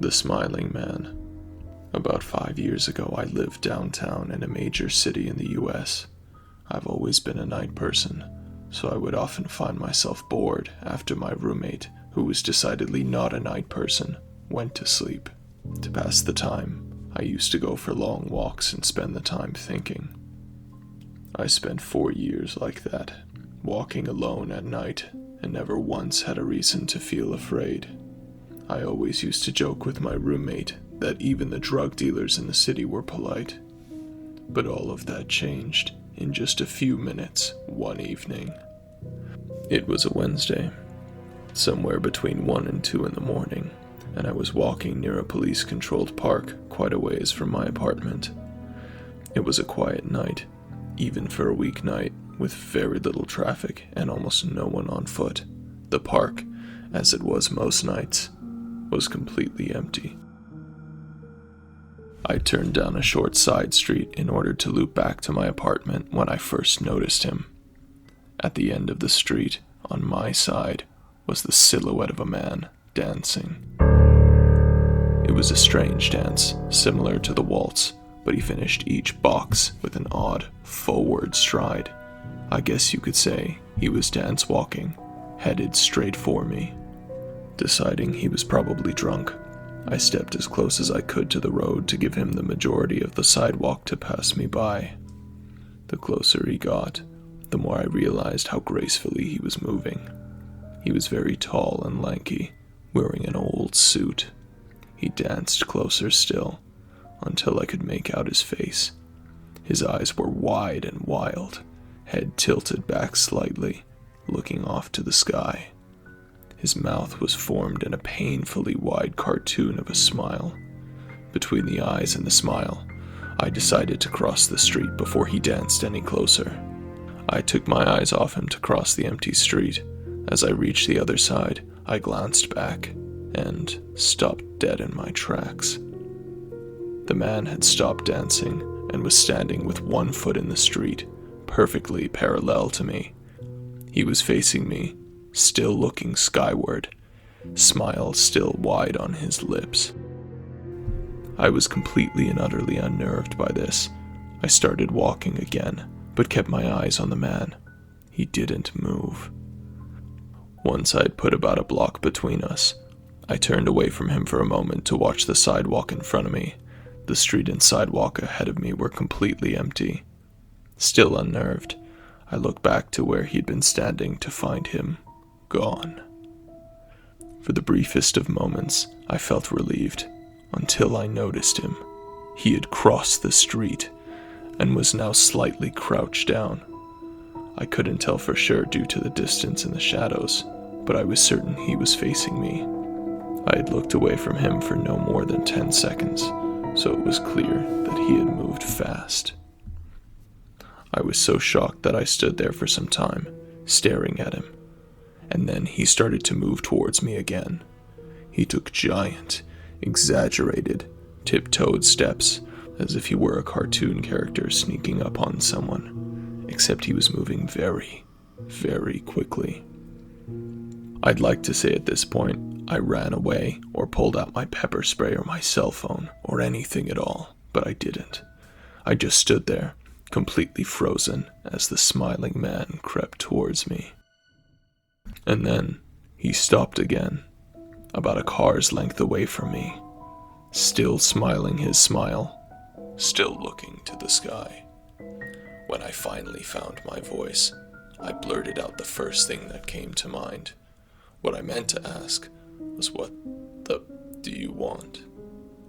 The Smiling Man. About 5 years ago, I lived downtown in a major city in the US. I've always been a night person, so I would often find myself bored after my roommate, who was decidedly not a night person, went to sleep. To pass the time, I used to go for long walks and spend the time thinking. I spent 4 years like that, walking alone at night, and never once had a reason to feel afraid. I always used to joke with my roommate that even the drug dealers in the city were polite. But all of that changed in just a few minutes one evening. It was a Wednesday, somewhere between 1 and 2 in the morning, and I was walking near a police-controlled park quite a ways from my apartment. It was a quiet night, even for a weeknight, with very little traffic and almost no one on foot. The park, as it was most nights, was completely empty. I turned down a short side street in order to loop back to my apartment when I first noticed him. At the end of the street, on my side, was the silhouette of a man dancing. It was a strange dance, similar to the waltz, but he finished each box with an odd, forward stride. I guess you could say he was dance walking, headed straight for me. Deciding he was probably drunk, I stepped as close as I could to the road to give him the majority of the sidewalk to pass me by. The closer he got, the more I realized how gracefully he was moving. He was very tall and lanky, wearing an old suit. He danced closer still, until I could make out his face. His eyes were wide and wild, head tilted back slightly, looking off to the sky. His mouth was formed in a painfully wide cartoon of a smile. Between the eyes and the smile, I decided to cross the street before he danced any closer. I took my eyes off him to cross the empty street. As I reached the other side, I glanced back and stopped dead in my tracks. The man had stopped dancing and was standing with one foot in the street, perfectly parallel to me. He was facing me, still looking skyward, smile still wide on his lips. I was completely and utterly unnerved by this. I started walking again, but kept my eyes on the man. He didn't move. Once I had put about a block between us, I turned away from him for a moment to watch the sidewalk in front of me. The street and sidewalk ahead of me were completely empty. Still unnerved, I looked back to where he'd been standing to find him gone. For the briefest of moments, I felt relieved, until I noticed him. He had crossed the street, and was now slightly crouched down. I couldn't tell for sure due to the distance and the shadows, but I was certain he was facing me. I had looked away from him for no more than 10 seconds, so it was clear that he had moved fast. I was so shocked that I stood there for some time, staring at him, and then he started to move towards me again. He took giant, exaggerated, tiptoed steps, as if he were a cartoon character sneaking up on someone, except he was moving very, very quickly. I'd like to say at this point, I ran away or pulled out my pepper spray or my cell phone or anything at all, but I didn't. I just stood there, completely frozen, as the smiling man crept towards me. And then he stopped again, about a car's length away from me, still smiling his smile, still looking to the sky. When I finally found my voice, I blurted out the first thing that came to mind. What I meant to ask was, "What the do you want?"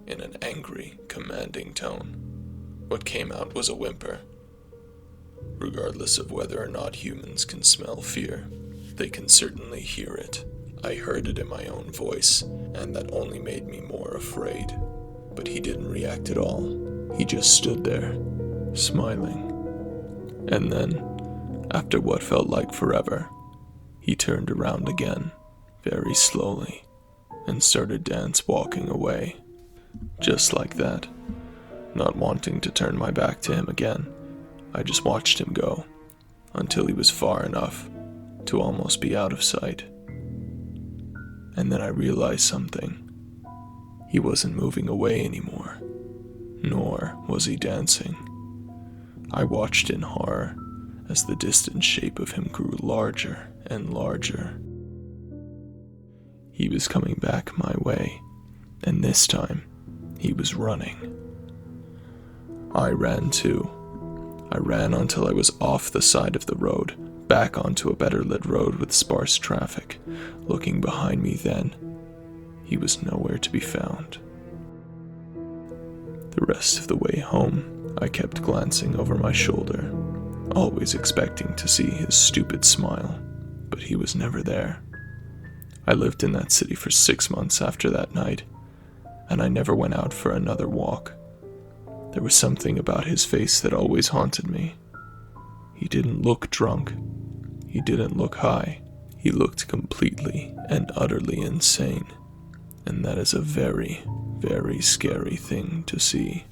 in an angry, commanding tone. What came out was a whimper. Regardless of whether or not humans can smell fear, they can certainly hear it. I heard it in my own voice, and that only made me more afraid. But he didn't react at all. He just stood there, smiling. And then, after what felt like forever, he turned around again, very slowly, and started dance walking away. Just like that. Not wanting to turn my back to him again, I just watched him go, until he was far enough to almost be out of sight. And then I realized something. He wasn't moving away anymore, nor was he dancing. I watched in horror as the distant shape of him grew larger and larger. He was coming back my way, and this time he was running. I ran too. I ran until I was off the side of the road, back onto a better lit road with sparse traffic. Looking behind me then, he was nowhere to be found. The rest of the way home, I kept glancing over my shoulder, always expecting to see his stupid smile, but he was never there. I lived in that city for 6 months after that night, and I never went out for another walk. There was something about his face that always haunted me. He didn't look drunk. He didn't look high. He looked completely and utterly insane, and that is a very, very scary thing to see.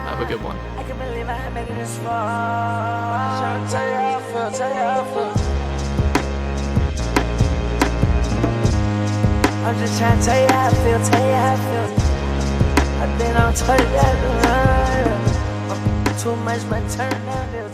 Have a good one. I can't believe I made it this far. I'm trying to tell you how I feel, tell you how I feel. I'm just trying to tell you how I feel, tell you how I feel. I've been on 20 days, too much, but turn down.